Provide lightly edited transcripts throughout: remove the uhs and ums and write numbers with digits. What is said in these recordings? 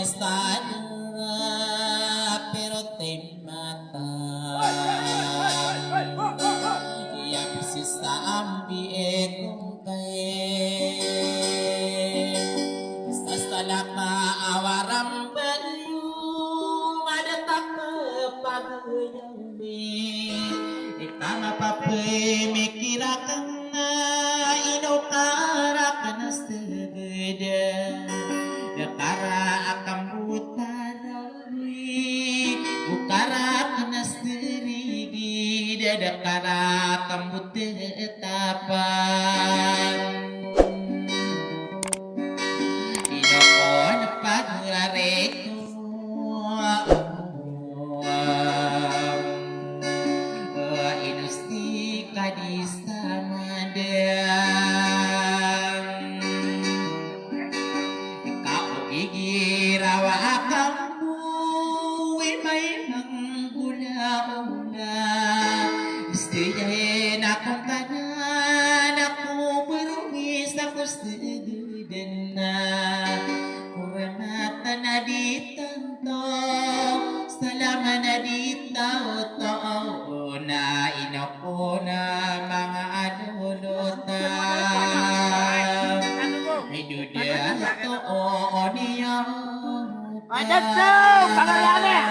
estada pero te mata yang sisa ambil kung kaya sasala ka awaram bayu ada tak kepagayami ikama pape mikirakan na inokara ka na segede dekara akan buta dari bukara ka na serigi dekara akan buta etapan inokon pagrareko inusti kadista madam ikaw gigirawa kamu may manggula-ula istiyahin akong kanan ako berungis ako sedudan na kuramata na ditanto salama na ditauto na inako na mga adulutan ay duda to o niya Ajak tuh, kalayane.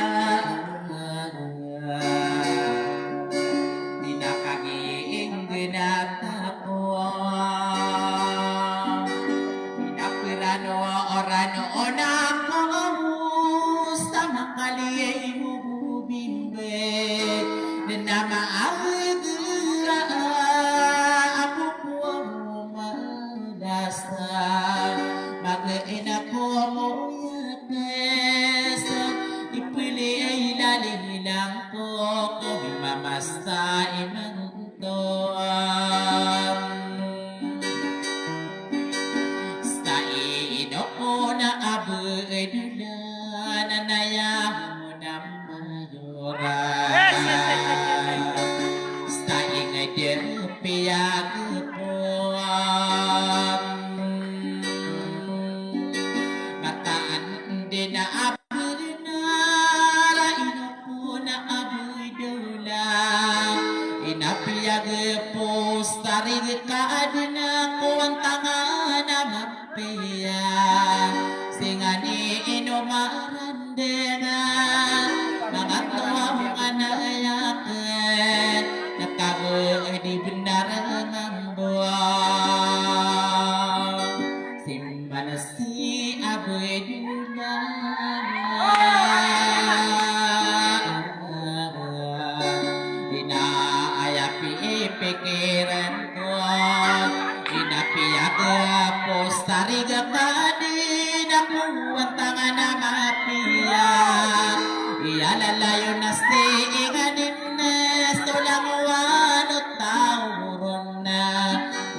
Dinakagiing ginata ko Dinapirano orano onako sa makaliyay mo bubimbe Nanamaagira ako po madasal Mag-ina ko mo ipili ay lalilang ko kung mamasta imantoam sa ino ko na abudula nanaya mo na mayora sa ingadir piyag po mataan din na inapiyag po starig kaadna ko ang tangan na mapiya singani inumarandena mga tuwang anayakan nakago di benar ng buwan simpan si aboy pikiran ko inapiyag po stariga ka din ako ang tanga na mapiya iyalalayo na stiinganin na tulang wanot tauron na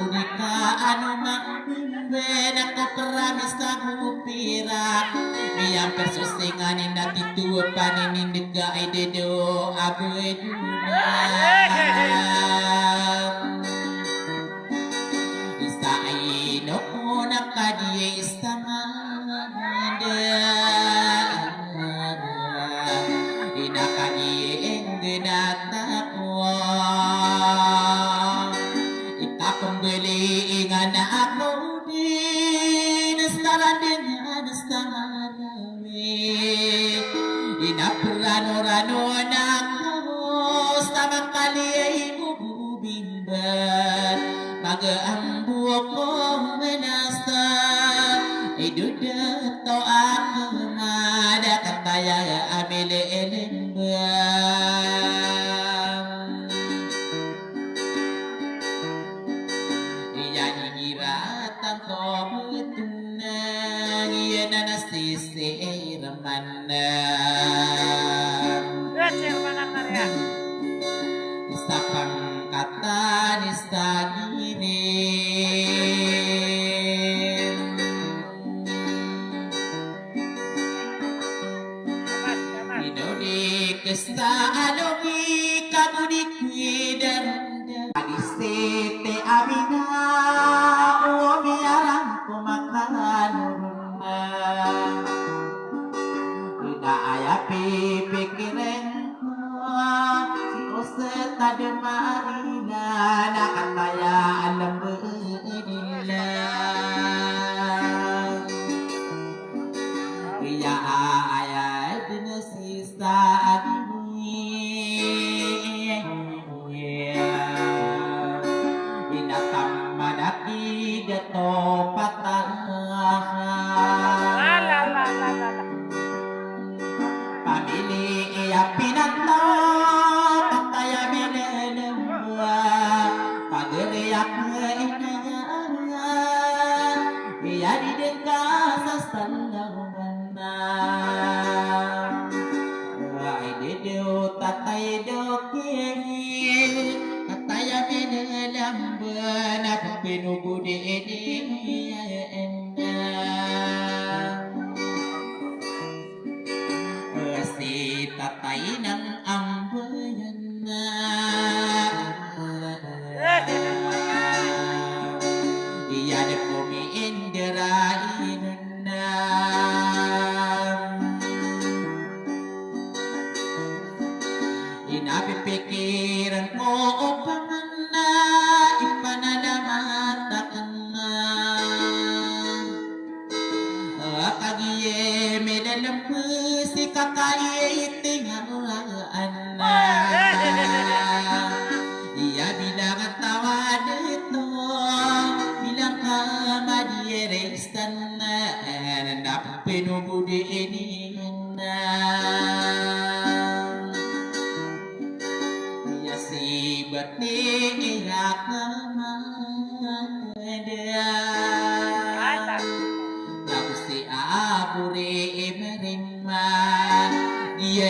uni ka ano magbimben ako pramis na kupira iyang persusinganin na tituwa paninindig ka ay dedo aboy Isaino ko na kadiye istamada Inakadiye ginata ko Itakong guliingan na ako din Nastaran din nga nastarami Inapurano-rano na Tamang kaliyay mo bubimban Mag-aambo ko manasta Ay duda to ako mada Kataya amili elimbang Iya ingiratan ko butunang Iya na nasisi ramanang Sa pangkatan istaginin Inudik sa alogi kamudik widaranda Alisete amina o biarang kumakaluruna pipikirin ko si Ustad Tademarina nakataya alam nila iya ayat na si inatamanaki dato pamili iya pinatno pataya binelembwa pageriak inaya iya didengka sastandawana ay dido tatay dokin pataya binelembwa na pinubudi si tatay ng ambayan na iyan kumiindirain na inapipikiran ko upang na ipananamatakan na kagiye medalampu si kakaiting ang na iya bilang tawa dito bilang kamadierestan na napinubudi na iya si bati iyak naman si apure emerima dia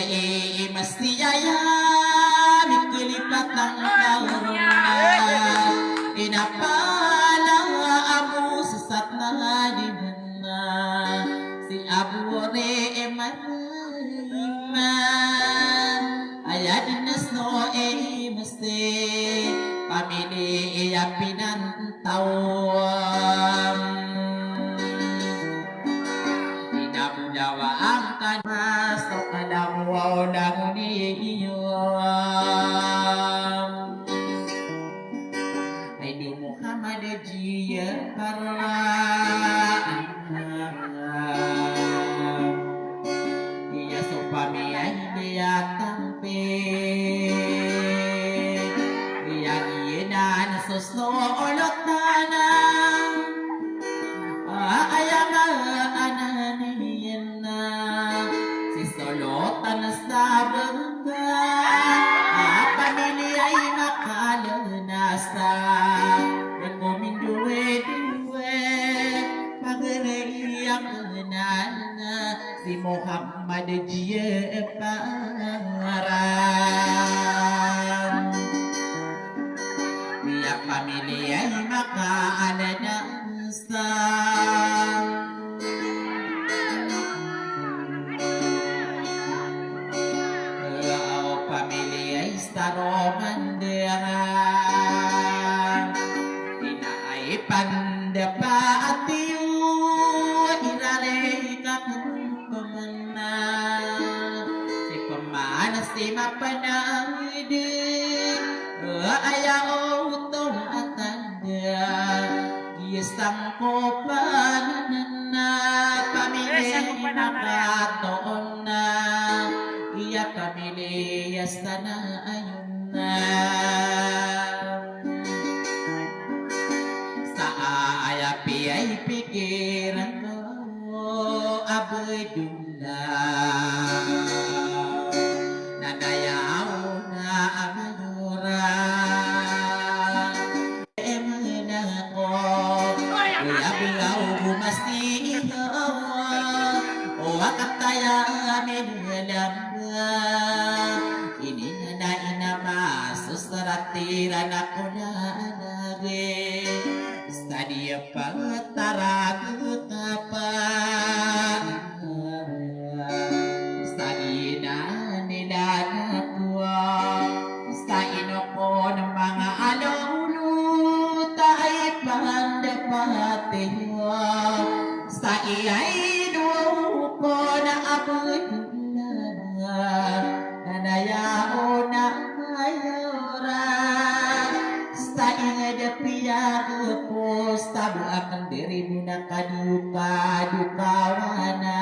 mestiaya mikilipat ng kauruna inapala abu sesat na di mana si apure emerima ayat dinas no mesti pamili iya pinantawam Dawa ang kanmas o kalamuaw ng niyong ay di Muhammad Jia paraan iya supami ay dia tampe iya na nasusno olot tanang ayang ananiyan na si Solotan na sa bangga pamilya ay makalanasa nagmuminduwe-duwe pagreiyak na si Muhammad Jia Paran iya pamilya ay makalanasa Romandera inaay pandapa atiyo iralay kakumana si pamana si mapanawid ayaw utong atanda isang kopan na pamilya nakatoon na iya pamiliyas na ayun na sa ayapi ay pikiran mo abdullah nanayaw na agayura emana ko kuya bilaw bumasiyo o akataya amin ini na inamasos naratiran ako na nage stadia pangtaragot pa stadia na nila nakuha sa inoko ng mga aluluta ay pandapatiwa sa iyay ko na abot akan diri minaka duka dukawana